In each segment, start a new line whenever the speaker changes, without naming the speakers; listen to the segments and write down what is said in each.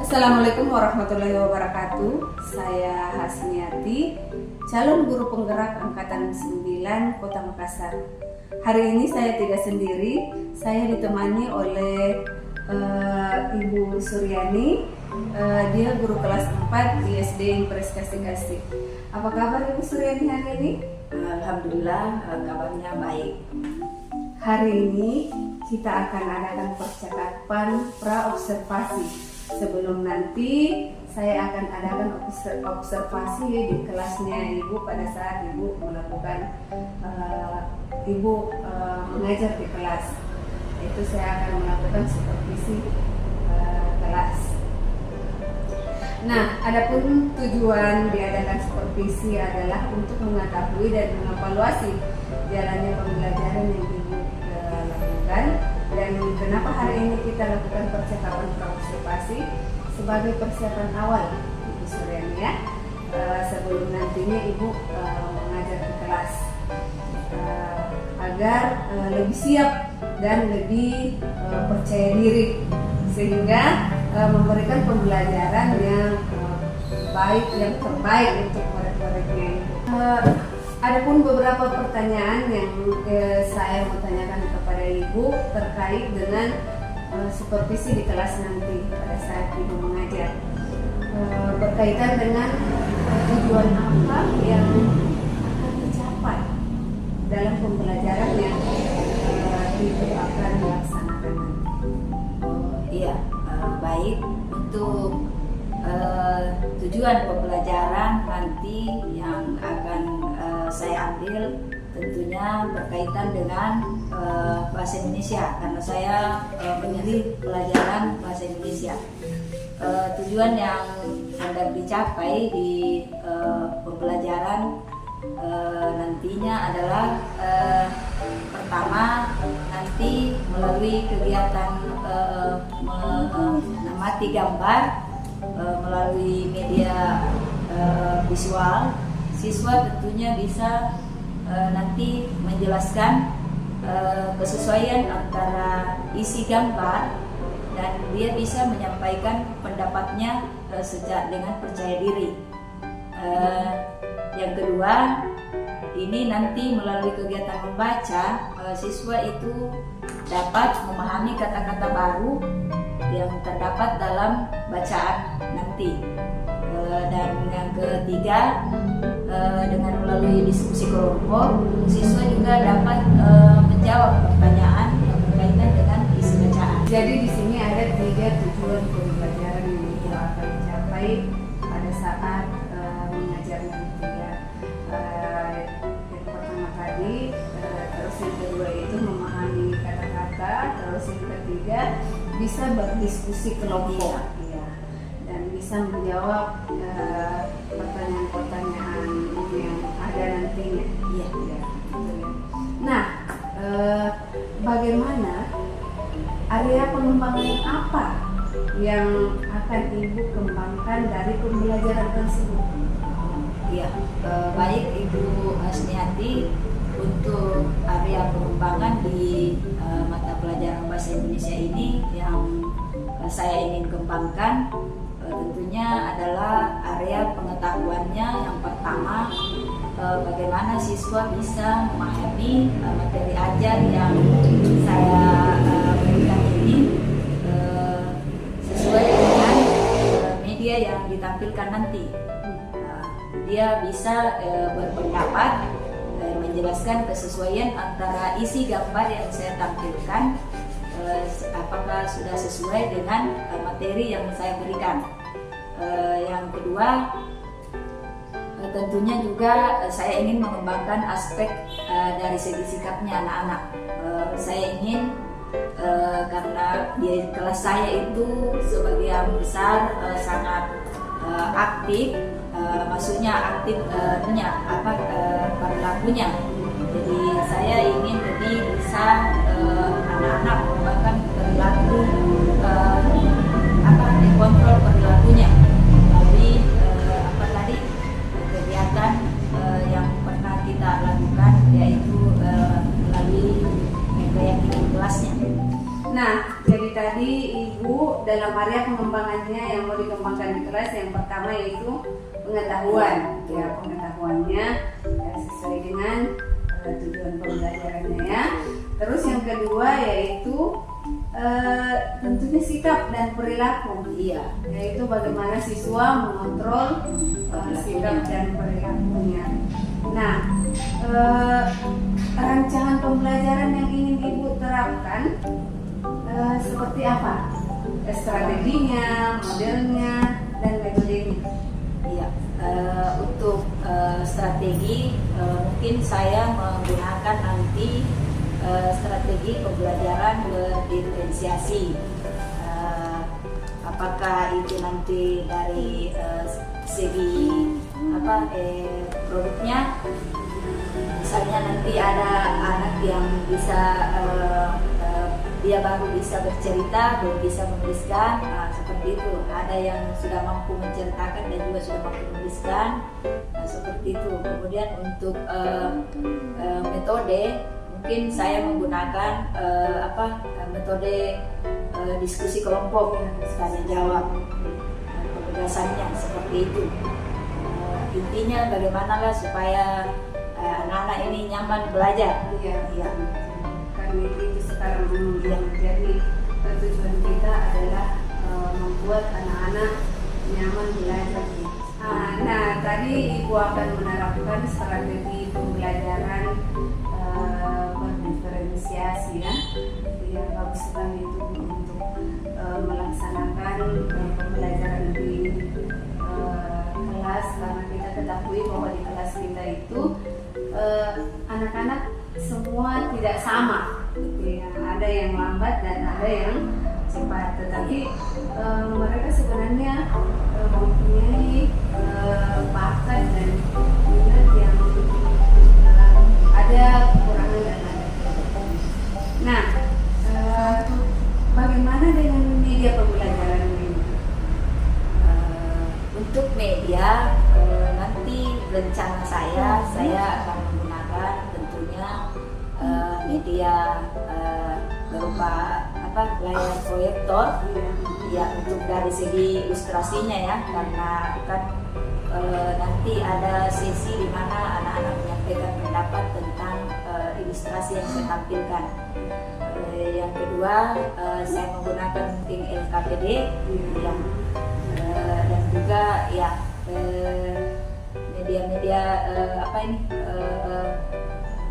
Assalamualaikum warahmatullahi wabarakatuh. Saya Hasniati, calon guru penggerak Angkatan 9 Kota Makassar. Hari ini saya tidak sendiri, saya ditemani oleh Ibu Suryani. Dia guru kelas 4 di SD Impres Kasih. Apa kabar Ibu Suryani hari ini?
Alhamdulillah, kabarnya baik.
Hari ini kita akan adakan percakapan pra-observasi. Sebelum nanti saya akan adakan observasi di kelasnya Ibu pada saat Ibu melakukan mengajar di kelas. Itu saya akan melakukan supervisi kelas. Nah, adapun tujuan diadakan supervisi adalah untuk mengetahui dan mengevaluasi jalannya pembelajaran yang Ibu lakukan. Dan kenapa hari ini kita lakukan percakapan pra-observasi sebagai persiapan awal Ibu Suryani ya, sebelum nantinya Ibu mengajar di kelas, agar lebih siap dan lebih percaya diri, sehingga memberikan pembelajaran yang baik, yang terbaik untuk murid-muridnya. Adapun beberapa pertanyaan yang saya mau tanyakan kepada Ibu terkait dengan supervisi di kelas nanti pada saat Ibu mengajar, berkaitan dengan tujuan apa yang akan dicapai dalam pembelajaran yang Ibu akan laksanakan nanti.
Iya, baik. Untuk tujuan pembelajaran nanti yang akan saya ambil tentunya berkaitan dengan bahasa Indonesia, karena saya memilih pelajaran bahasa Indonesia. Tujuan yang hendak dicapai di pembelajaran nantinya adalah pertama, nanti melalui kegiatan mengamati gambar melalui media visual, siswa tentunya bisa nanti menjelaskan kesesuaian antara isi gambar dan dia bisa menyampaikan pendapatnya dengan percaya diri. Yang kedua, ini nanti melalui kegiatan membaca, siswa itu dapat memahami kata-kata baru yang terdapat dalam bacaan nanti. Dan yang ketiga, dengan melalui diskusi kelompok, siswa juga dapat menjawab pertanyaan yang berkaitan dengan isi bacaan.
Jadi di sini ada 3 tujuan pembelajaran yang Ibu akan dicapai pada saat mengajar nanti ya. Yang pertama tadi, terus yang kedua itu memahami kata-kata, terus yang ketiga bisa berdiskusi kelompok ya, dan bisa menjawab pertanyaan-pertanyaan yang ada nantinya.
Iya.
Ya, gitu ya. Nah, bagaimana area pengembangan apa yang akan Ibu kembangkan dari pembelajaran tersebut?
Iya, baik Ibu Hasniati. Untuk area pengembangan di mata pelajaran bahasa Indonesia ini yang saya ingin kembangkan tentunya adalah area pengetahuannya. Yang pertama, bagaimana siswa bisa memahami materi ajar yang saya berikan ini sesuai dengan media yang ditampilkan nanti. Dia bisa berpendapat menjelaskan kesesuaian antara isi gambar yang saya tampilkan, apakah sudah sesuai dengan materi yang saya berikan. Yang kedua, tentunya juga saya ingin mengembangkan aspek dari segi sikapnya anak-anak. Saya ingin karena di kelas saya itu sebagian besar sangat aktif, maksudnya aktif perilakunya. Jadi saya ingin jadi bisa anak-anak mengembangkan perilaku, dikontrol perilakunya melalui kegiatan yang pernah kita lakukan, yaitu melalui keyakinan kelasnya.
Nah, jadi tadi Ibu dalam area pengembangannya yang mau kelas. Yang pertama yaitu pengetahuan, ya pengetahuannya sesuai dengan tujuan pembelajarannya ya. Terus yang kedua yaitu tentunya sikap dan perilaku, yaitu bagaimana siswa mengontrol sikap dan perilakunya. Nah, rancangan pembelajaran yang ingin Ibu terapkan seperti apa? Strateginya, modelnya, dan metodenya.
Iya, untuk strategi mungkin saya menggunakan nanti strategi pembelajaran berdiferensiasi. Apakah itu nanti dari segi produknya, misalnya nanti ada anak yang bisa dia baru bisa bercerita, belum bisa menuliskan, seperti itu. Ada yang sudah mampu menceritakan dan juga sudah mampu menuliskan, seperti itu. Kemudian untuk metode, mungkin saya menggunakan metode diskusi kelompok, tanya jawab, penugasannya seperti itu. Intinya bagaimana supaya anak-anak ini nyaman belajar.
Iya. Karena itu sekarang yang menjadi tujuan kita adalah membuat anak-anak nyaman belajar. Nah, tadi Ibu akan menerapkan strategi pembelajaran berdiferensiasi ya. Yang bagus sekali itu untuk melaksanakan pembelajaran di kelas, karena kita ketahui bahwa di kelas kita itu anak-anak semua tidak sama, ya. Ada yang lambat dan ada yang cepat, tetapi mereka sebenarnya mempunyai bakat dan minat yang ada kekurangan dan ada. Nah, bagaimana dengan media pembelajaran ini?
Untuk media nanti rencana saya akan menggunakan tentunya media berupa layar proyektor, ya, untuk dari segi ilustrasinya ya, karena kan nanti ada sesi di mana anak-anak menyampaikan pendapat tentang ilustrasi yang saya tampilkan. Yang kedua, saya menggunakan mungkin LKPD dan juga ya media-media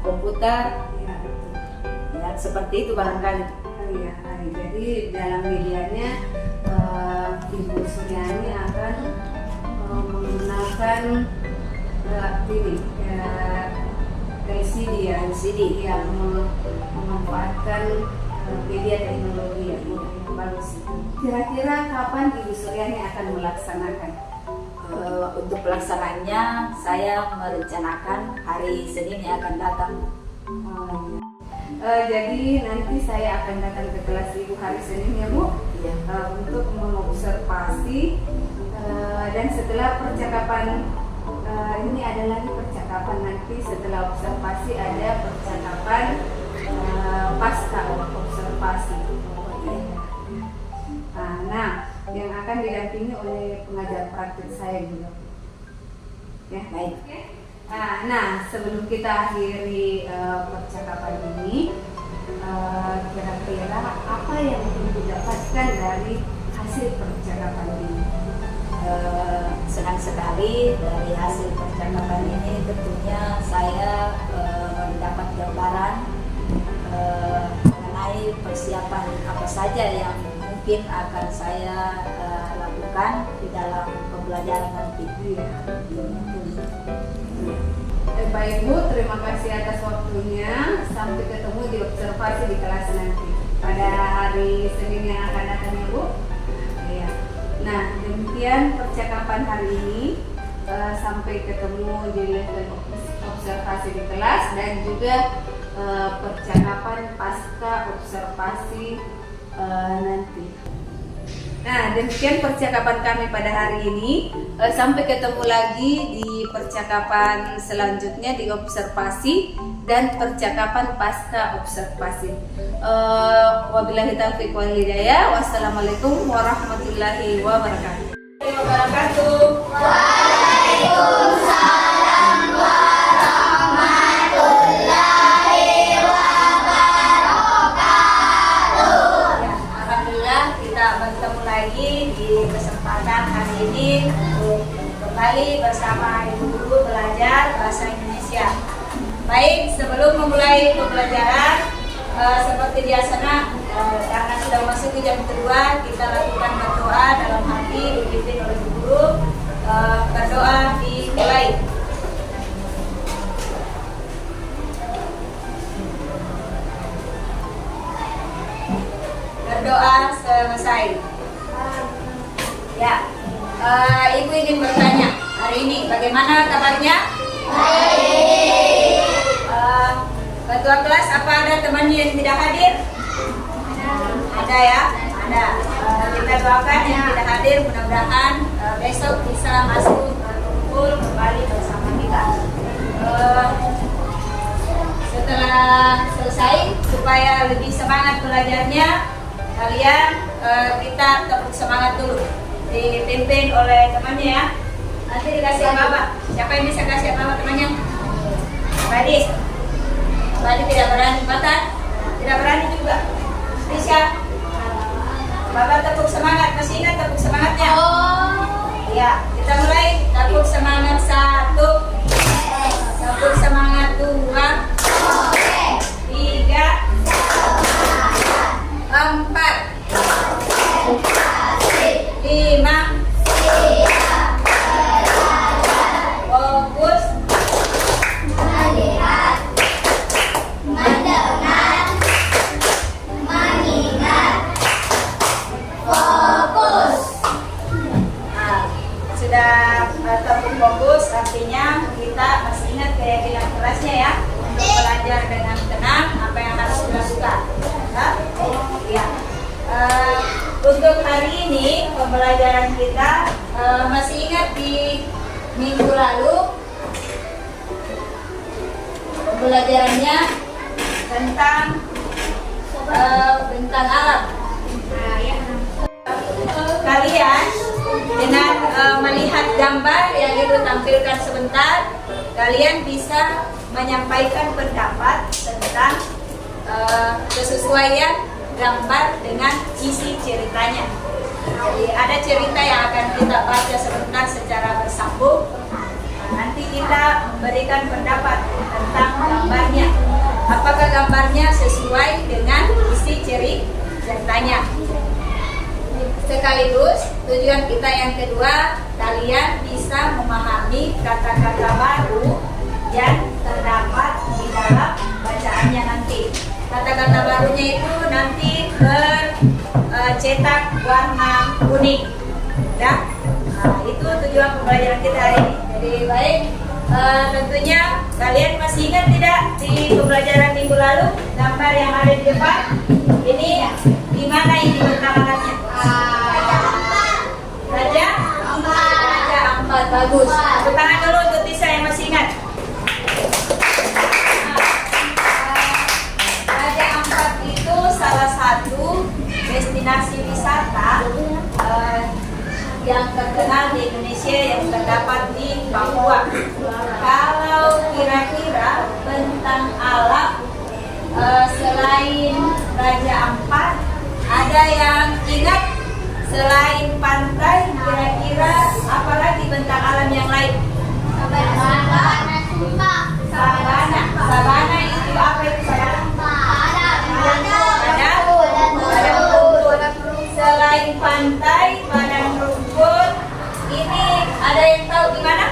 komputer ya, seperti itu barangkali.
Ya, jadi dalam medianya Ibu Suryani akan menggunakan LCD yang memanfaatkan media teknologi yang bagus. Kira-kira kapan Ibu Suryani akan melaksanakan?
Untuk pelaksanaannya saya merencanakan hari Senin yang akan datang.
Jadi nanti saya akan datang ke kelas Ibu hari Senin ya Bu, untuk mengobservasi dan setelah percakapan ini ada lagi percakapan, nanti setelah observasi ada percakapan pasca observasi. Nah, yang akan didampingi oleh pengajar praktik saya juga. Ya,
baik.
Nah, sebelum kita akhiri percakapan ini, kira-kira apa yang didapatkan dari hasil percakapan ini?
Senang sekali dari hasil percakapan ini. Tentunya saya mendapat gambaran mengenai persiapan apa saja yang mungkin akan saya lakukan di dalam pembelajaran nanti.
Baik Bu, terima kasih atas waktunya. Sampai ketemu di observasi di kelas nanti pada hari Senin yang akan datang ya Bu. Ya. Nah, demikian percakapan hari ini. Sampai ketemu di level observasi di kelas dan juga percakapan pasca observasi nanti. Nah, demikian percakapan kami pada hari ini. Sampai ketemu lagi di percakapan selanjutnya di observasi dan percakapan pasca observasi. Wabillahi taufiq wal hidayah. Wassalamualaikum warahmatullahi wabarakatuh.
wabarakatuh. Ya, alhamdulillah kita bertemu lagi di kesempatan hari ini untuk kembali bersama ibu guru belajar bahasa Indonesia. Baik, sebelum memulai pembelajaran, seperti biasanya, karena sudah masuk ke jam kedua, kita lakukan berdoa dalam hati dipimpin oleh ibu guru. Berdoa dimulai. Berdoa selesai. Ya, ibu ingin bertanya hari ini bagaimana kabarnya? Baik. Ketua kelas, apa ada temannya yang tidak hadir? Ada ya, ada. Kita doakan yang tidak hadir, mudah-mudahan besok bisa masuk kumpul kembali bersama kita. Setelah selesai, supaya lebih semangat belajarnya, kalian kita tepuk semangat dulu, dipimpin oleh temannya ya. Nanti dikasih apa? Siapa yang bisa kasih apa temannya? Badi. Badi tidak berani, Batan tidak berani juga. Bisa. Bapak tepuk semangat, masih ingat tepuk semangatnya? Ya, kita mulai. Tepuk semangat 1, tepuk semangat 2, 3, 4, 5. Fokus.
Melihat, mendengar, mengingat, fokus.
Nah, sudah tepuk fokus, artinya kita masih ingat keyakinan kelasnya ya, untuk belajar dengan tenang apa yang harus dilakukan. Ya. Untuk hari ini pembelajaran kita masih ingat di minggu lalu pembelajarannya tentang bentang alam. Kalian dengan melihat gambar yang ibu tampilkan sebentar, kalian bisa menyampaikan pendapat tentang kesesuaian gambar dengan isi ceritanya. Jadi ada cerita yang akan kita baca sebentar secara bersambung. Nanti kita memberikan pendapat tentang gambarnya. Apakah gambarnya sesuai dengan isi ceritanya? Sekaligus tujuan kita yang kedua, kalian bisa memahami kata-kata baru yang terdapat di dalam bacaannya nanti. Kata-kata barunya itu nanti bercetak warna kuning, ya. Nah, itu tujuan pembelajaran kita hari ini. Jadi baik, tentunya kalian masih ingat tidak di pembelajaran minggu lalu gambar yang ada di depan ini di mana ini bentang-bentangnya? Raja Ampat, bagus. Tepuk tangan dulu untuk Tisa yang masih ingat. Raja Ampat itu salah satu destinasi wisata yang terkenal di Indonesia yang terdapat di Papua. Kalau kira-kira bentang alam selain Raja Ampat, ada yang ingat selain pantai, kira-kira apalagi bentang alam yang lain? Sabana itu apa itu sabana? Ada rumput. Selain pantai, padang rumput, ini ada yang tahu di mana?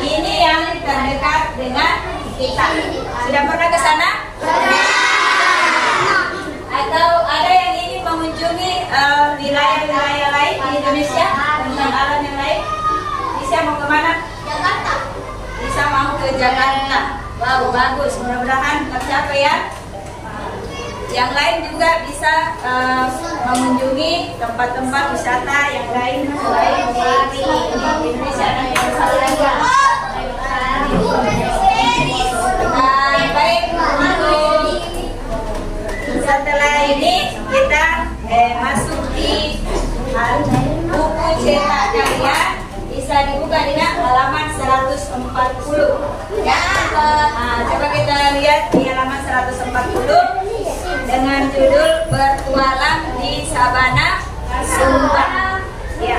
Ini yang terdekat dengan kita. Sudah pernah ke sana? Atau ada yang ingin mengunjungi wilayah-wilayah lain di Indonesia tentang alam yang lain? Bisa mau kemana?
Jakarta.
Bisa mau ke Jakarta. Wow, bagus. Mudah-mudahan tercapai ya. Yang lain juga bisa mengunjungi tempat-tempat wisata yang lain selain di Indonesia dan yang lainnya. Baik, Setelah ini kita masuk di buku cetak kalian. Bisa dibuka di halaman 140 ya. Coba kita lihat di halaman 140 dengan judul Bertualang di Sabana Sumba ya.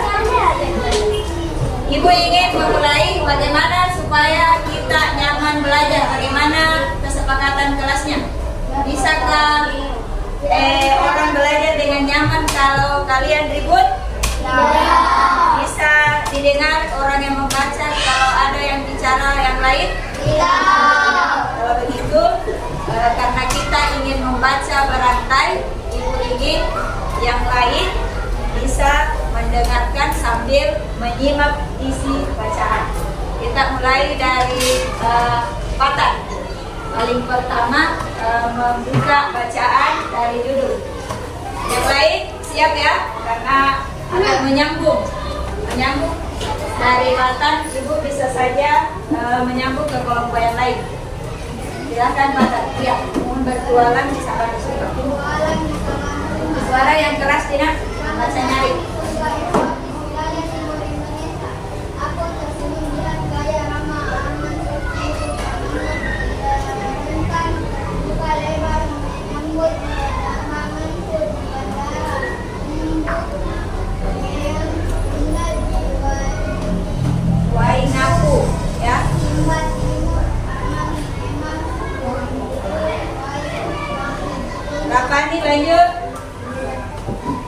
Ibu ingin memulai bagaimana supaya kita nyaman belajar, bagaimana kesepakatan kelasnya. Bisakah orang belajar dengan nyaman kalau kalian ribut? Bisa didengar orang yang membaca kalau ada yang bicara yang lain? Kalau begitu, karena kita ingin membaca berantai, ibu ingin yang lain bisa mendengarkan sambil menyimak isi bacaan. Kita mulai dari Patan. Paling pertama membuka bacaan dari judul. Yang lain siap ya, karena akan menyambung dari Patan. Ibu bisa saja menyambung ke kelompok yang lain. Silakan Patan. Ya, mohon bertualang di Sabana Sumba. Suara yang keras tidak baca nyari. Wainaku ya. Berapa nih lanjut?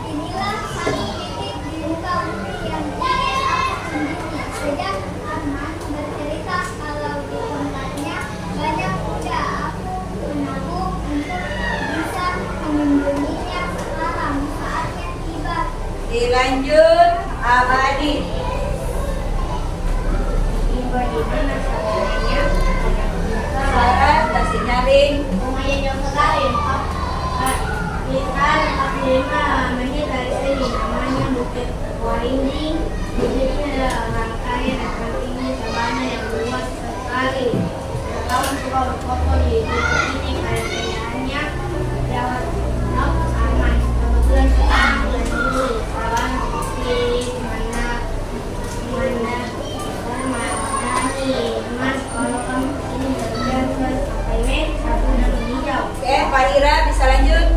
Inilah satu titik di muka bumi yang sejak Arman bercerita kalau di tempatnya banyak kuda. Aku menabung untuk bisa melindunginya sekarang saatnya tiba.
Dilanjut Abadi.
Tiba di mana saudaranya?
Suara kasih nyaring.
Rumahnya jauh sekali. Sekitar 45 menit dari sini. Namanya Bukit Waringin. Di sini ada rangkaian akan tinggi sabana yang luas sekali. Tahun suka berfoto di bukit ini kayaknya lewat aman. Kebetulan sekarang bulan Juli. Sabana bukit Mandani. Mas, kalau kamu kesini berjalan sampai Mei, satu nama hijau.
Oke, Pak Ira bisa lanjut.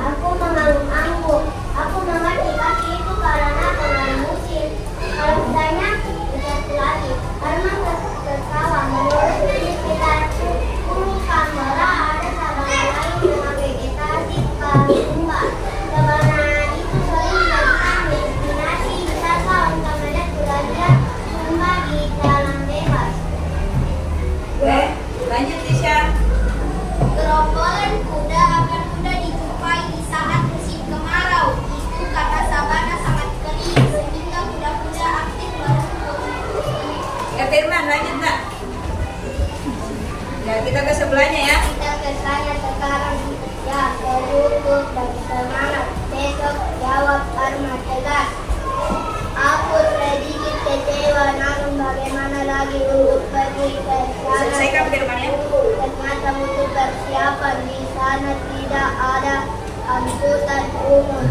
Aku mengangguk-angguk. Aku mengerti kaki itu karena pengaruh musim. Kalau kudanya dekat lagi. Karena tertawa. Menurutnya di sekitar Pulau Kambara ada sabana lain dengan vegetasi kalumba. Sabana itu sering dijadikan destinasi wisata untuk melihat kuda sumba di jalan bebas.
Oke, lanjut Tisha.
Gerombolan kuda akan mudah dijumpai di saat musim kemarau. Itu karena sabana sangat kering sehingga kuda-kuda aktif berebut.
Ya Firman, lanjut Nak. Ya, kita ke sebelahnya ya.
Kita kesana sekarang. Ya, tertutup dan semangat. Besok jawab Arma tegas. Aku sedikit kecewa, namun bagaimana lagi untuk pergi ke sana.
Selesaikan Firman ya.
Ternyata butuh persiapan. Di sana tidak ada angkutan umum.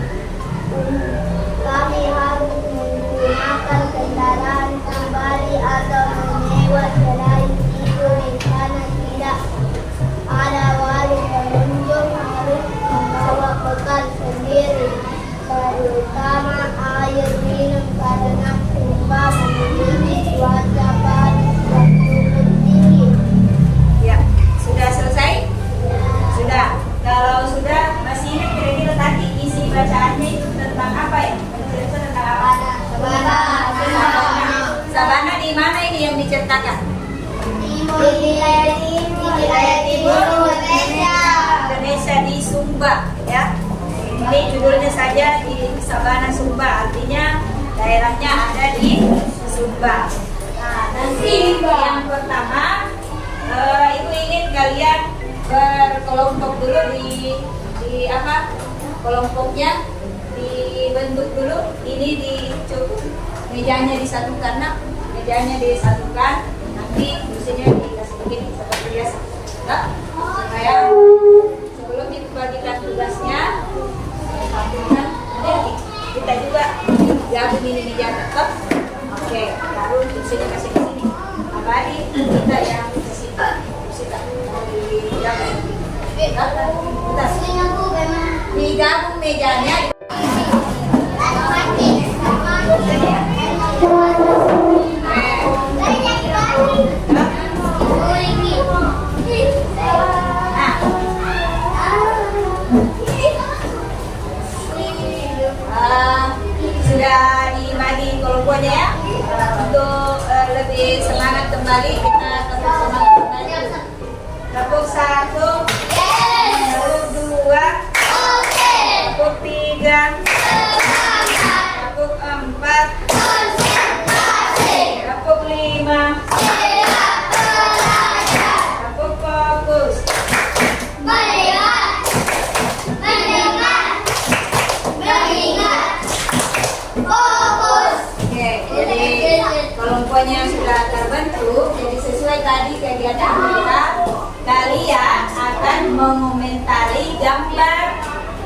Kami harus menggunakan kendaraan pribadi atau menyewa. Selain itu di sana tidak ada warung. Pengunjung harus membawa bekal sendiri, terutama air minum karena Sumba memiliki cuaca panas yang cukup tinggi.
Ya, sudah selesai? Sudah. Kalau sudah, masih ingat kira-kira tadi isi bacaannya itu tentang apa ya? Bercerita tentang apa? Sabana di mana ini yang diceritakan?
Timur, di wilayah timur
Indonesia di Sumba ya. Ini judulnya saja di Sabana Sumba, artinya daerahnya ada di Sumba. Nah, nanti yang pertama ibu ingin kalian berkelompok dulu di apa? Kelompoknya dibentuk dulu. Ini cukup mejanya disatukan, nak. Mejanya disatukan. Nanti mesinnya dikasih begini seperti biasa. Nah, supaya sebelum gabung ini meja tetap. Oke, baru kursinya kasih ke sini. Abadi kita yang ke sini. Kursi tak digabung mejanya. Sudah dibagi kelompoknya ya. Untuk lebih semangat kembali kita tepuk semangat kembali. Tepuk 1, tepuk 2, tepuk 3, tepuk 4, tepuk 5, tepuk fokus. Oke, jadi kelompoknya sudah terbentuk. Jadi sesuai tadi kegiatan kita, kalian akan mengomentari gambar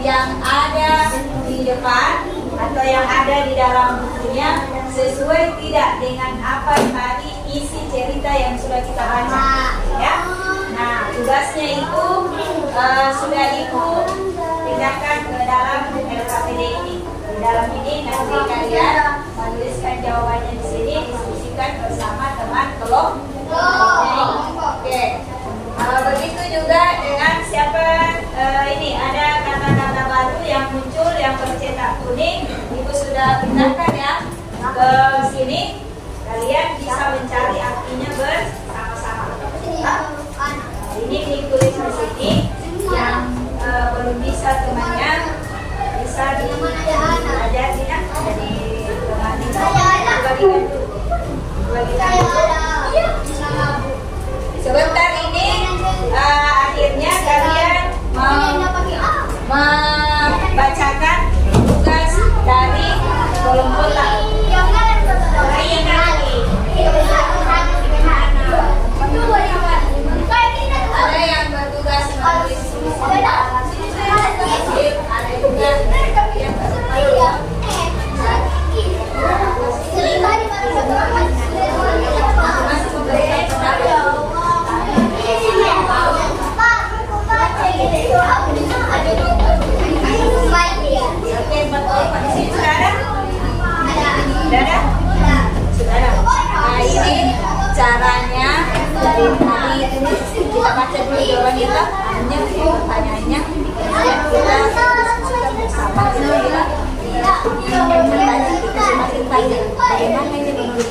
yang ada di depan atau yang ada di dalam bukunya sesuai tidak dengan apa tadi isi cerita yang sudah kita baca. Ya. Nah, tugasnya itu sudah Ibu pindahkan ke dalam LKPD ini. Di dalam ini nanti kalian menuliskan jawabannya di sini, diskusikan bersama teman kelompok. Oke. Begitu juga dengan siapa ini ada kata-kata baru yang muncul yang bercetak kuning. Ibu sudah pindahkan ya ke sini. Kalian bisa mencari artinya bersama-sama. Ini ditulis di sini. Yang belum bisa temannya bisa dipelajari ya. Jadi sebentar ini akhirnya kalian membacakan tugas dari kelompok ada yang bertugas menulis ada juga yang Nah ini caranya dari kita baca dulu jawaban kita, pertanyaannya kita diskusikan bersama kita semakin banyak bagaimana ini menurut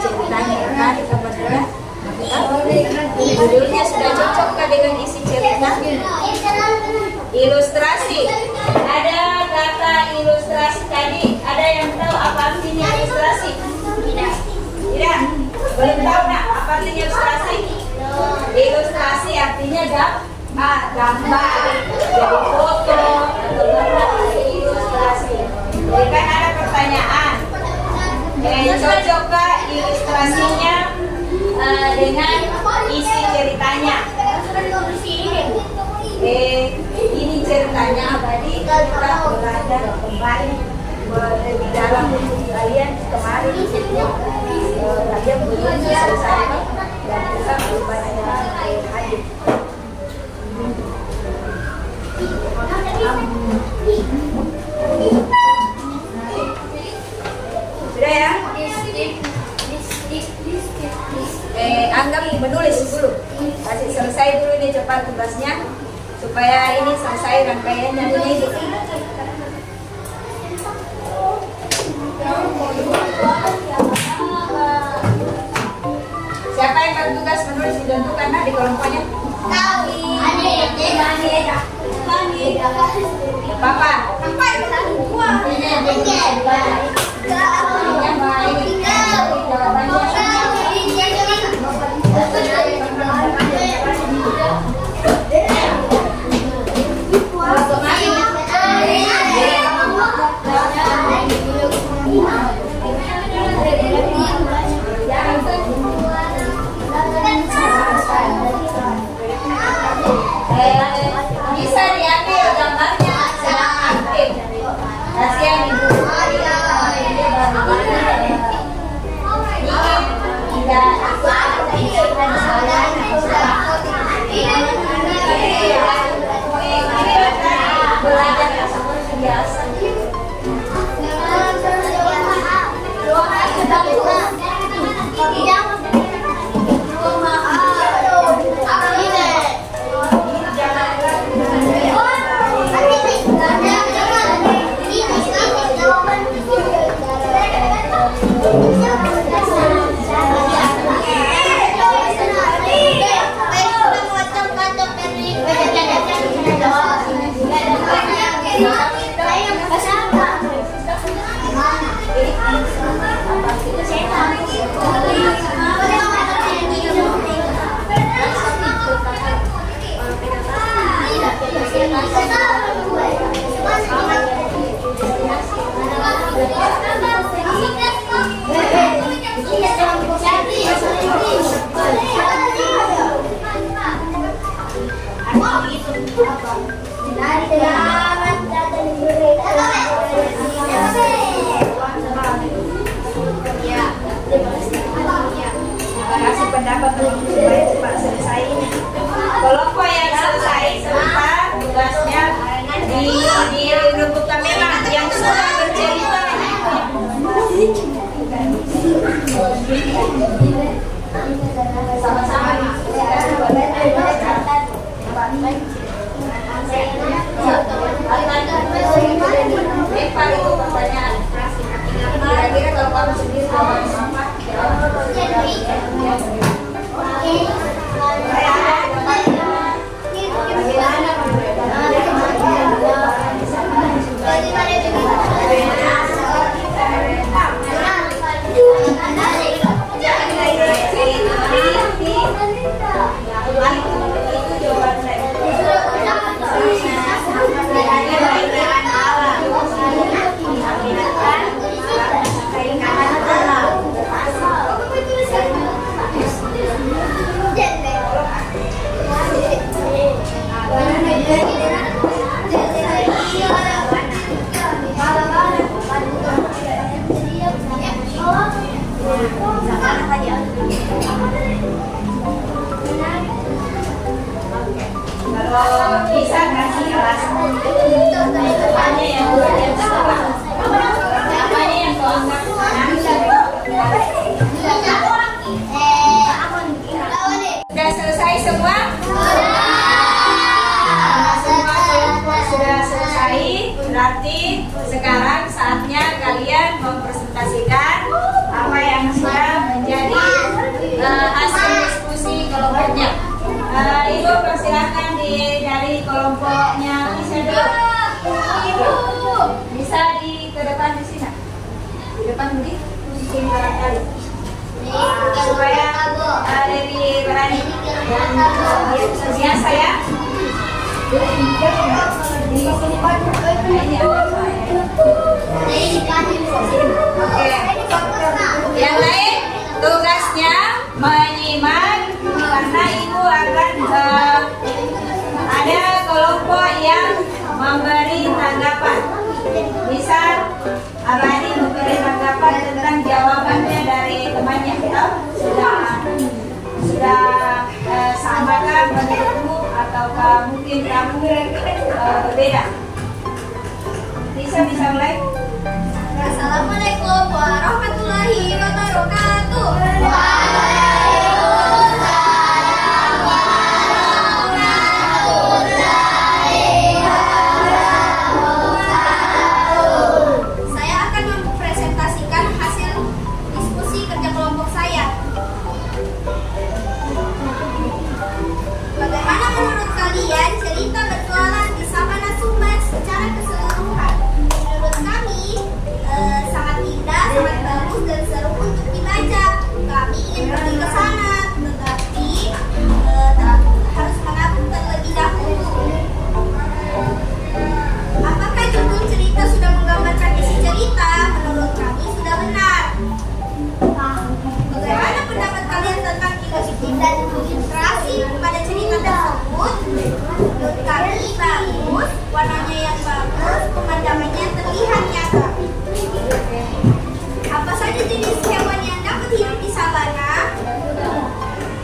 ceritanya kan sebenarnya judulnya sudah cocokkah dengan isi cerita? Ilustrasi. Ada kata ilustrasi tadi. Ada yang tahu apa artinya ilustrasi? Tidak. Belum tahu nak apa artinya ilustrasi? Ilustrasi artinya gambar. Jadi foto atau gambar ilustrasi. Jadi kan ada pertanyaan. Cocokkah ilustrasinya dengan isi ceritanya? Ini ceritanya tadi kita belajar kembali lebih dalam untuk kalian kemarin kalian belum selesai dan kita belum banyak yang hadir. Sudah ya? Anggap menulis dulu. Kasih selesai dulu ini cepat tugasnya supaya ini selesai rangkaiannya ini. Siapa yang bertugas menulis ditentukan di kelompoknya? Papa. Bisa diambil gambarnya sedang aktif. Arti itu apa?
Dari selamat datang di mereka.
Ya, terima kasih pendapat teman-teman supaya cepat selesai ini. Kelompok yang selesai sebentar tugasnya dirembukkan memang yang sudah bercerita. Sama-sama. Lempar itu pertanyaan. Kira-kira kalau kamu sendiri mau sampah, kalau bisa kasih alasan. Apanya yang bagian sekolah? Apanya yang kau anggap sudah selesai semua? Semua kelompok sudah selesai. Berarti sekarang saatnya kalian mempresentasikan apa yang sudah menjadi hasil diskusi kelompoknya. Ibu persilakan dari kelompoknya Lisa dulu. Ibu bisa ke depan di sini. Di depan di sini barangkali. Supaya lebih berani dan biasa ya. Oke. Yang lain tugasnya menyimak karena ibu akan ada kelompok yang memberi tanggapan. Bisa Abadi memberi tanggapan tentang jawabannya dari temannya. Sudah samakah menurutmu ataukah mungkin kamu berbeda? Bisa mulai.
Assalamualaikum warahmatullahi wabarakatuh. Saya akan mempresentasikan hasil diskusi kerja kelompok saya. Bagaimana menurut kalian cerita berjualan di Savana Sumber secara keseluruhan? Menurut kami sangat indah, sangat bagus dan seru untuk dibaca. Kami ingin pergi ke sana, tetapi harus menabung terlebih dahulu. Apakah judul cerita sudah menggambarkan isi cerita? Menurut kami sudah benar. Bagaimana pendapat kalian tentang ilustrasi dan ilustrasi pada cerita tersebut? Menurut kami bagus, warnanya yang bagus, pemandangannya terlihat nyata. Apa saja jenis hewan yang dapat hidup di savana?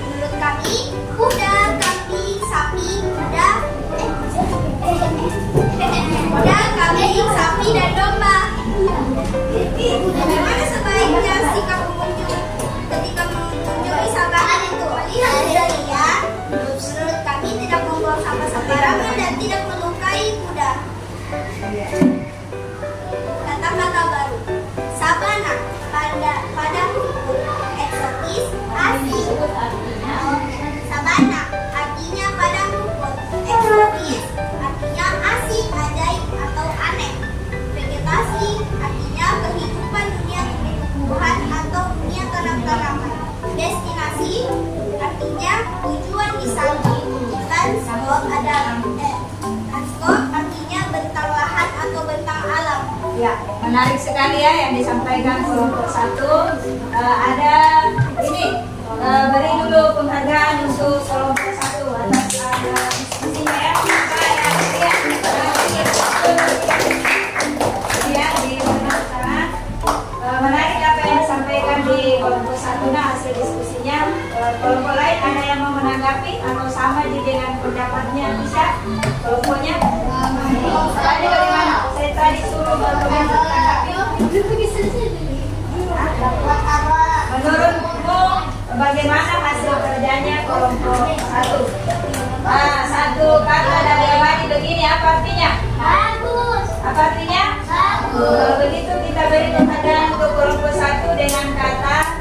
Menurut kami, kuda, kambing, sapi, kambing, sapi, dan domba. Bagaimana sebaiknya sikap pengunjung ketika mengunjungi savana itu? Melihat budaya, menurut kami tidak membuang sampah sembarangan dan tidak melukai kuda. Kata-kata baru. Savana, pada rumput, eksotis, asing. Savana artinya padang rumput, eksotis artinya asing, ajaib atau aneh. Vegetasi artinya kehidupan dunia tumbuh-tumbuhan atau dunia tanam-tanaman. Destinasi artinya tujuan wisata. Lanskop artinya bentang lahan atau bentang alam.
Ya, menarik sekali ya yang disampaikan kelompok 1. Ada ini beri dulu penghargaan untuk kelompok 1 atas diskusi menanggapi atau sama dengan pendapatnya Tisha? Kelompoknya? Tadi bagaimana? Saya tadi suruh berkomentar menanggapi. Menurutmu bagaimana hasil kerjanya kelompok 1? Satu kata dari Abadi begini, apa artinya?
Bagus.
Apa artinya?
Bagus.
Kalau begitu kita beri penghargaan untuk kelompok 1 dengan kata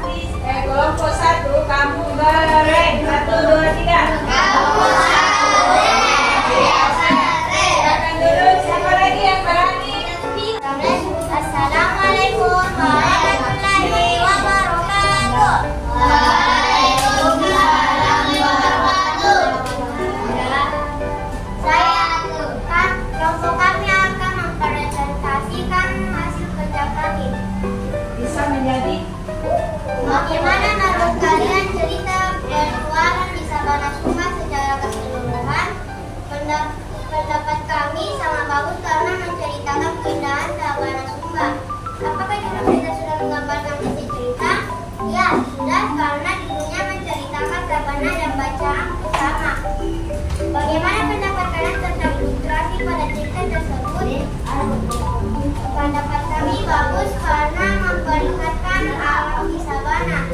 kelompok 1 kamu keren. 1, 2, 3.
Kamu keren.
Silakan dulu, siapa lagi yang berani?
Assalamualaikum warahmatullahi wabarakatuh. Waalaikumsalam warahmatullahi wabarakatuh. Kelompok kami akan mempresentasikan hasil kerja kami.
Bisa menjadi
Bagaimana menurut kalian cerita pertuaran di Sabana Sumba secara keseluruhan? Pendapat kami sangat bagus karena menceritakan keindahan Sabana Sumba. Apakah juga kita sudah menggambarkan isi cerita? Ya, sudah, karena judulnya menceritakan Sabana dan bacaan bersama. Bagaimana pendapat kalian tentang ilustrasi pada cerita tersebut? Pendapat kami bagus karena memperlihatkan alam di sabana.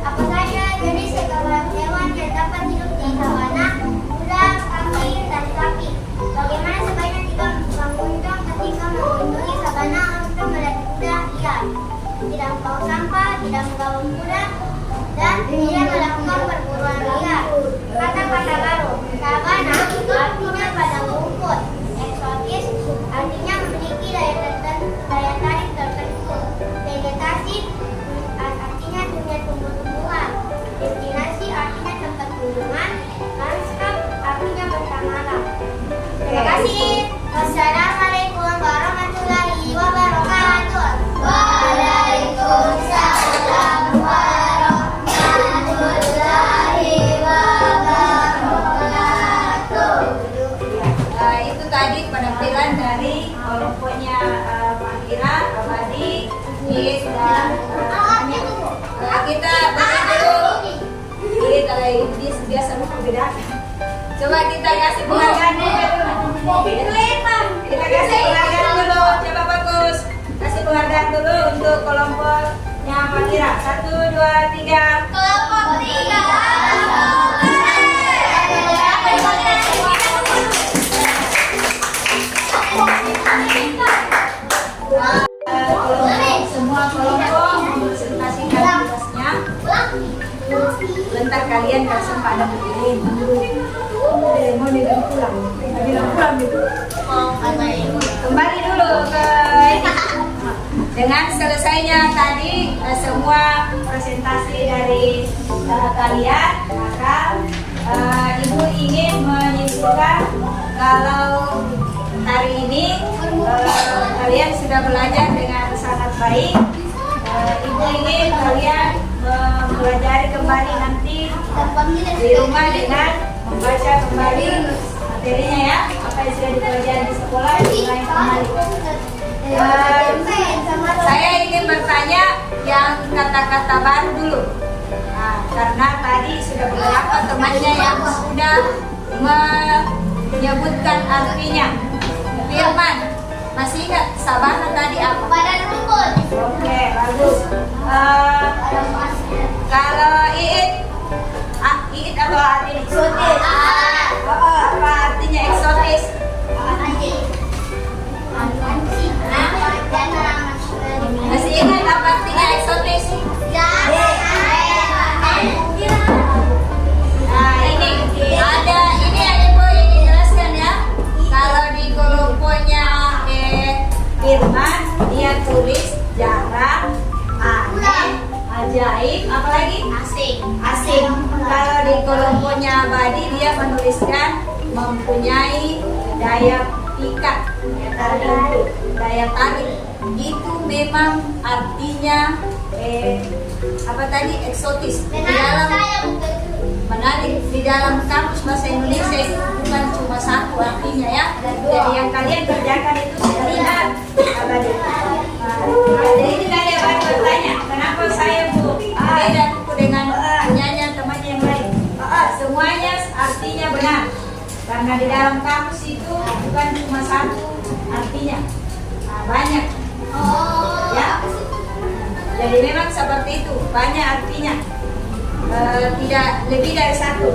Apa saja jenis hewan yang dapat hidup di sabana? Kuda, kambing, dan sapi. Bagaimana sebaiknya jika pengunjung ketika mengunjungi sabana untuk melihat kuda? Iya, tidak membawa sampah, tidak membawa kuda, dan tidak melakukan perburuan liar. Kata-kata baru, sabana artinya padang rumput, eksotis artinya memiliki daya tarik tertentu, vegetasi artinya dunia tumbuh-tumbuhan, destinasi artinya tempat kunjungan, lanskap artinya bertamalam. Terima kasih. Wassalamualaikum warahmatullahi wabarakatuh. Waalaikumsalam warahmatullahi wabarakatuh.
itu tadi penampilan dari kelompoknya Mahira, Abadi, Is, dan kita beri dulu. Ini kalau ini biasa membedakan. Coba kita kasih penghargaan dulu. Kita kasih penghargaan dulu. Coba bagus. Kasih penghargaan dulu untuk kelompoknya Mahira. 1, 2, 3.
Kelompok 3.
Semua kelompok mempresentasikan tugasnya. Bentar kalian gak sempat ada pikirin. Mau bilang pulang. Bilang pulang gitu. Kembali dulu ke ini. Dengan selesainya tadi semua presentasi dari kalian, maka Ibu ingin menyimpulkan kalau hari ini kalian sudah belajar dengan sangat baik. Ibu ingin kalian mempelajari kembali nanti di rumah dengan membaca kembali materinya ya, apa yang sudah dipelajari di sekolah diulangi kembali. Saya ingin bertanya yang kata-kata baru dulu. Nah, karena tadi sudah beberapa temannya yang sudah menyebutkan artinya. Firman, masih ingat sabana tadi apa?
Badan rumput.
Oke, bagus. Kalau Iit apa artinya eksotis? Apa artinya eksotis? Masih ingat apa artinya eksotis? Nah ini ada poin yang dijelaskan ya. Kalau di kelompoknya Firman dia tulis jarang, aneh, ajaib, apalagi asing. Kalau di kelompoknya Abadi dia menuliskan mempunyai daya pikat, daya tarik. Itu memang artinya apa tadi eksotis. Di dalam menarik di dalam kamus bahasa Indonesia itu bukan cuma satu artinya ya. Jadi yang kalian kerjakan itu saya lihat Abadi. Jadi ini tadi Abadi bertanya, kenapa saya beda buku dengan penyanyi temannya yang lain? Semuanya Karena di dalam kamus itu bukan cuma satu artinya, banyak. Ya, jadi memang seperti itu, banyak artinya, tidak lebih dari satu.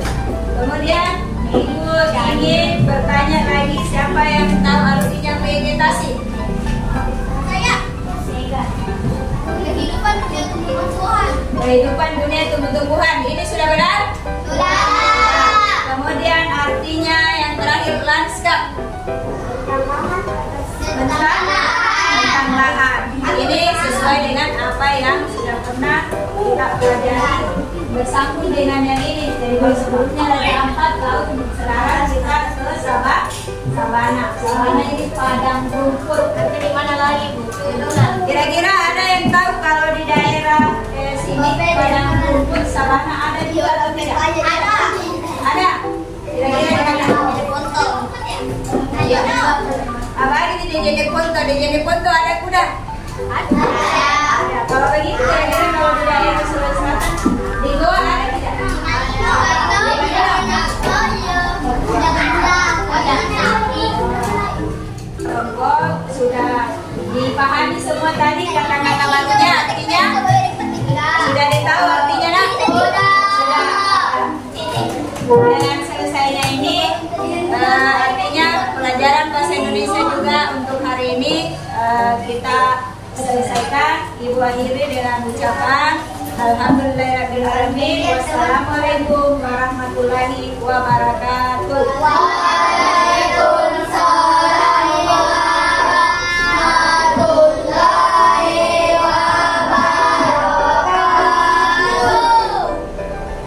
Kemudian ibu ingin bertanya lagi, siapa yang tahu artinya vegetasi?
Saya. Kehidupan dunia tumbuh-tumbuhan.
Kehidupan dunia tumbuh-tumbuhan. Ini sudah benar?
Sudah.
Kemudian artinya yang terakhir lanskap. Tentang lahan. Ini sesuai dengan apa yang sudah pernah kita pelajari, bersambung dengan yang ini. Jadi sebelumnya ada 4 laut, sekarang kita ke sabana. Sabana ini padang rumput.
Nanti di mana lagi, Bu?
Kira-kira ada yang tahu kalau di daerah sini padang rumput sabana ada juga atau tidak?
Ada.
Ada. Kira-kira di mana?
Ada foto.
Iya. Apa ini di Jeneponto ada kuda?
Ada.
Ada. Kalau begitu kira-kira kalau di daerah Sulawesi Selatan di Goa ada tidak? Rombok sudah dipahami semua tadi kata-kata lagunya, artinya sudah ditahu artinya nak? Sudah. Dengan selesainya ini artinya pelajaran bahasa Indonesia juga untuk hari ini kita selesaikan. Ibu akhiri dengan ucapan Alhamdulillahirrahmanirrahim. Wassalamualaikum warahmatullahi wabarakatuh.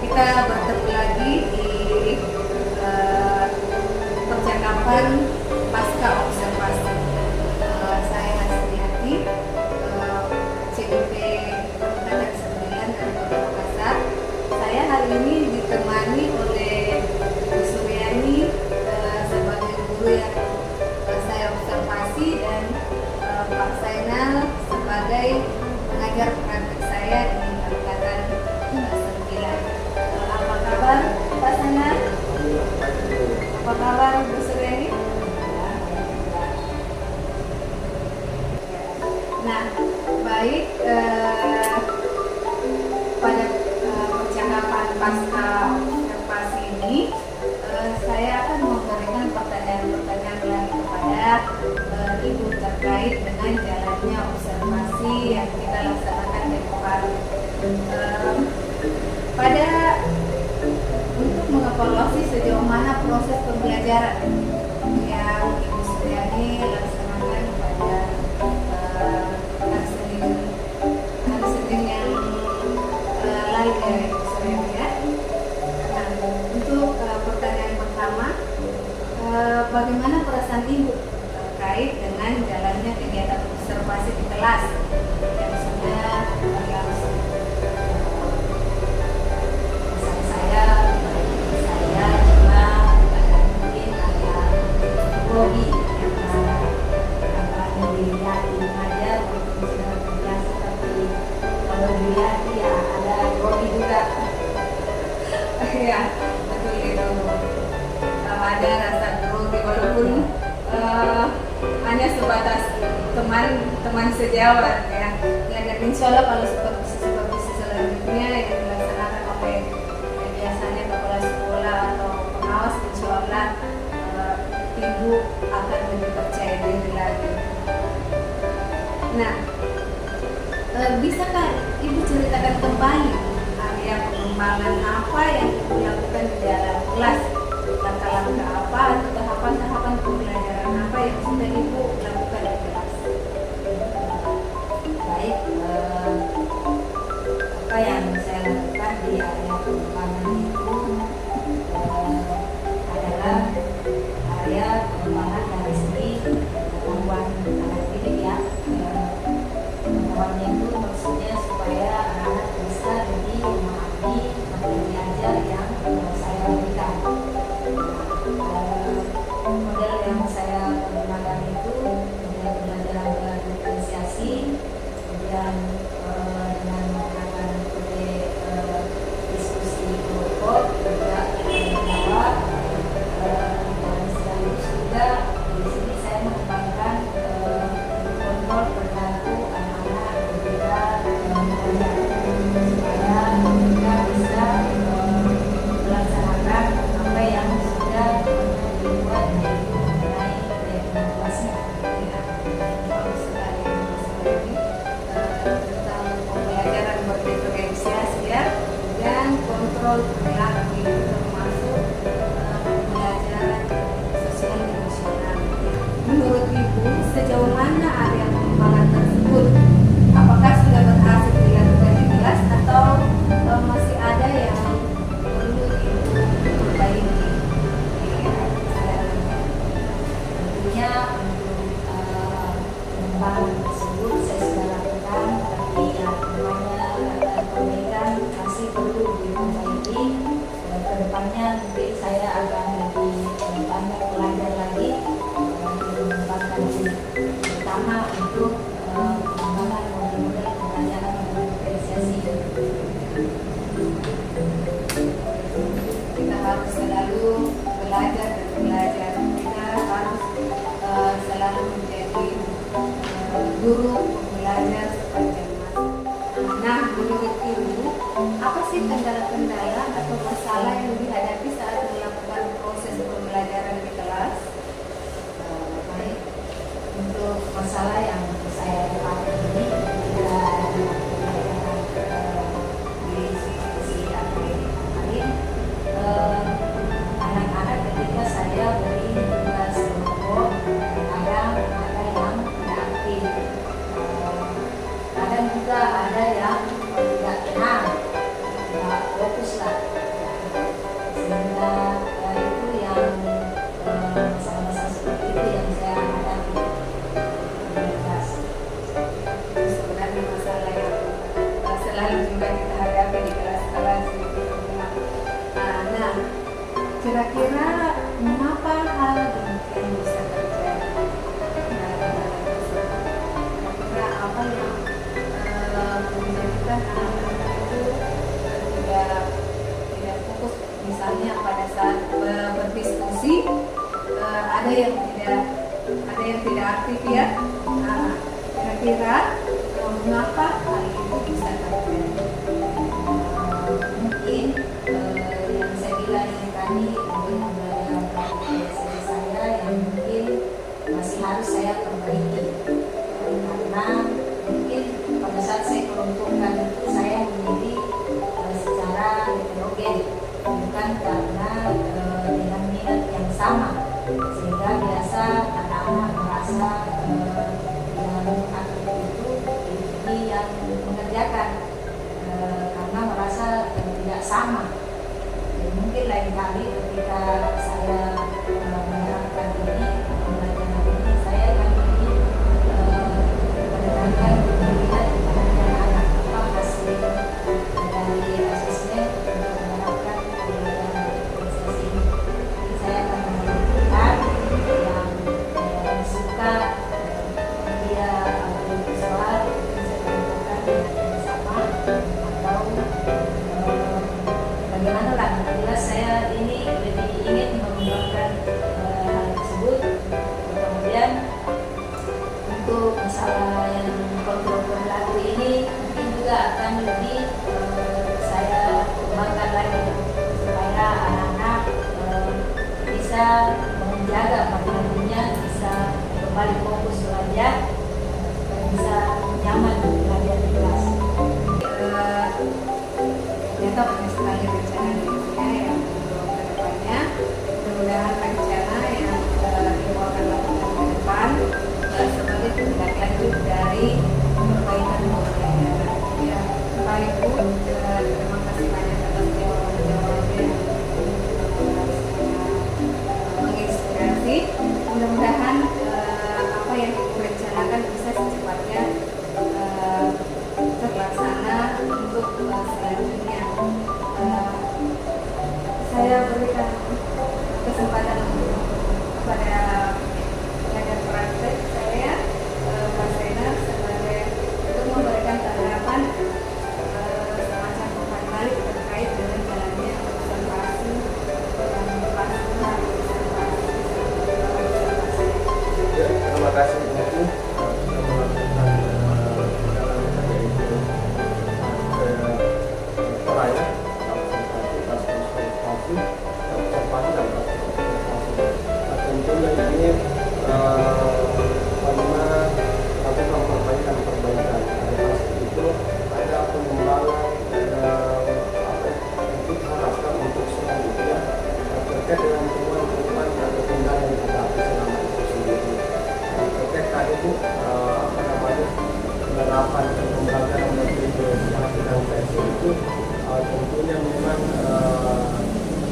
Kita bertemu lagi di percakapan pasca observasi. Saya Hasniati, CIP Angkatan 9 dari Kota Makassar. Saya hari ini ditemani oleh Bu Suryani sebagai guru yang saya observasi, dan Pak Zainal sebagai pengajar praktek saya di Angkatan 9. Apa kabar Pak Zainal? Apa kabar Bu Suryani? Nah, baik, pada percakapan pasca observasi ini saya akan memberikan pertanyaan-pertanyaan lagi kepada Ibu terkait dengan jalannya observasi yang kita laksanakan di kemarin. Untuk mengevaluasi sejauh mana proses pembelajaran yang Ibu Suryani laksanakan pada hari Senin yang lalu ya Ibu Suryani ya. Nah, untuk pertanyaan pertama, bagaimana perasaan Ibu terkait dengan jalannya kegiatan observasi di kelas yang sudah berlangsung?
Saya cuma mungkin agak grogi karena dilihatin aja walaupun sudah terbiasa, tapi kalau dilihat ya ada grogi juga.
Ya, betul itu. Ada rasa grogi walaupun hanya sebatas teman sejawat ya. Dan insya Allah kalau seperti selanjutnya yang dilaksanakan oleh biasanya kepala sekolah atau pengawas, insya Allah Ibu akan lebih percaya diri lagi. Nah, bisakah Ibu ceritakan kembali area pengembangan apa yang Ibu lakukan di dalam kelas? Langkah-langkah apa atau tahapan-tahapan pembelajaran apa yang sudah Ibu lakukan di kelas?
Baik, apa yang saya lakukan di area pengembangan itu adalah area pengembangan dari segi pengetahuan anak didik ya. Pengetahuannya itu maksudnya supaya anak-anak bisa lebih memahami materi ajar yang saya berikan. Model yang saya gunakan itu model pembelajaran berdiferensiasi, kemudian dengan menggunakan metode diskusi kelompok, juga menjawab
guru, pembelajar sepanjang masa. Nah, menurut Ibu, apa sih kendala-kendala atau masalah yang dihadapi saat melakukan proses pembelajaran di kelas?
Baik, untuk masalah yang saya alami ini tidak di situasi kemarin, anak-anak ketika saya beri tugas kelompok kadang ada yang tidak aktif, kadang juga ada yang tidak tenang, tidak fokus lah, sehingga itu yang masalah-masalah seperti itu yang saya hadapi di kelas.
Sebenarnya masalah yang selalu juga kita hadapi di kelas-kelas. Nah, kira-kira mengapa hal demikian bisa terjadi? Kira-kira apa yang menjadikan anak-anak itu tidak fokus? Misalnya pada saat berdiskusi ada yang tidak aktif ya. Nah, kira-kira mengapa hal itu bisa terjadi?
Mungkin yang saya bilang ini tadi dalam praktik saya yang mungkin masih harus saya perbaiki, karena mungkin pada saat saya kelompokkan itu saya memilih secara heterogen, bukan karena dengan minat yang sama, sehingga biasa anak-anak merasa yang aktif itu yang mengerjakan karena merasa tidak sama. Dan mungkin lain kali ketika saya menerapkan ini, pembelajaran ini, saya akan lebih menekankan minat anak-anak apa hasil dari asesmen untuk menerapkan pembelajaran proses ini. Jadi saya akan menentukan yang suka dia soal saya tentukan yang sama atau bagaimana lah. Jelas saya ini lebih ingin mengembangkan hal tersebut. Kemudian untuk masalah yang kontrol perilaku ini mungkin juga akan lebih saya kembangkan lagi supaya anak-anak bisa menjaga perilakunya, bisa kembali fokus belajar, bisa nyaman belajar di kelas.
Ternyata banyak sekali rencana yang untuk ke depannya. Mudah-mudahan rencana yang Ibu akan lakukan ke depan sebagai tindak lanjut dari perbaikan pembelajaran. Ya, Pak Ibu, terima kasih banyak atas jawaban-jawabannya menginspirasi. Mudah-mudahan apa yang Ibu rencanakan bisa secepatnya terlaksana untuk selanjutnya. Saya berikan kesempatan kepada pengajar praktek saya, Pak Sena, sebagai untuk memberikan tanggapan semacam umpan balik terkait dengan jalannya observasi dan pelaksanaan observasi.
Ya, terima kasih Bu. Sudah melakukan tentunya ini karena melakukan perbaikan itu ada pengembangan yang kita harapkan untuk selanjutnya terkait dengan temuan-temuan atau kendala yang kita hadapi selama itu sendiri. Terkait tadi Bu, penerapan pembelajaran melalui simulasi dan tes itu tentunya memang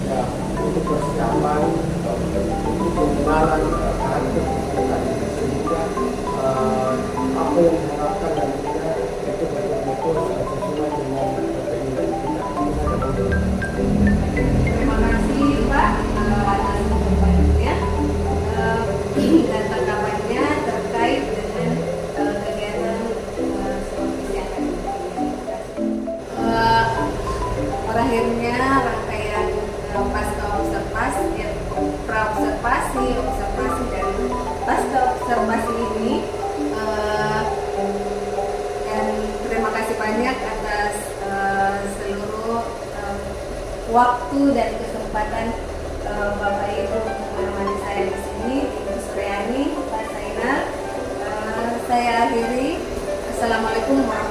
ya untuk persiapan untuk pengembangan karakter kita sehingga apa yang diharapkan nantinya itu betul-betul sesuai dengan keinginan kita.
Terima kasih Pak atas jawabannya dan tanggapannya terkait dengan kegiatan seperti yang akan berakhirnya rangkaian pasca observasi, pra-observasi, observasi dan pasca observasi ini banyak atas seluruh waktu dan kesempatan Bapak Ibu untuk menemani saya di sini. Ibu Suryani, Pak Zainal. Saya akhiri. Assalamualaikum warahmatullahi wabarakatuh.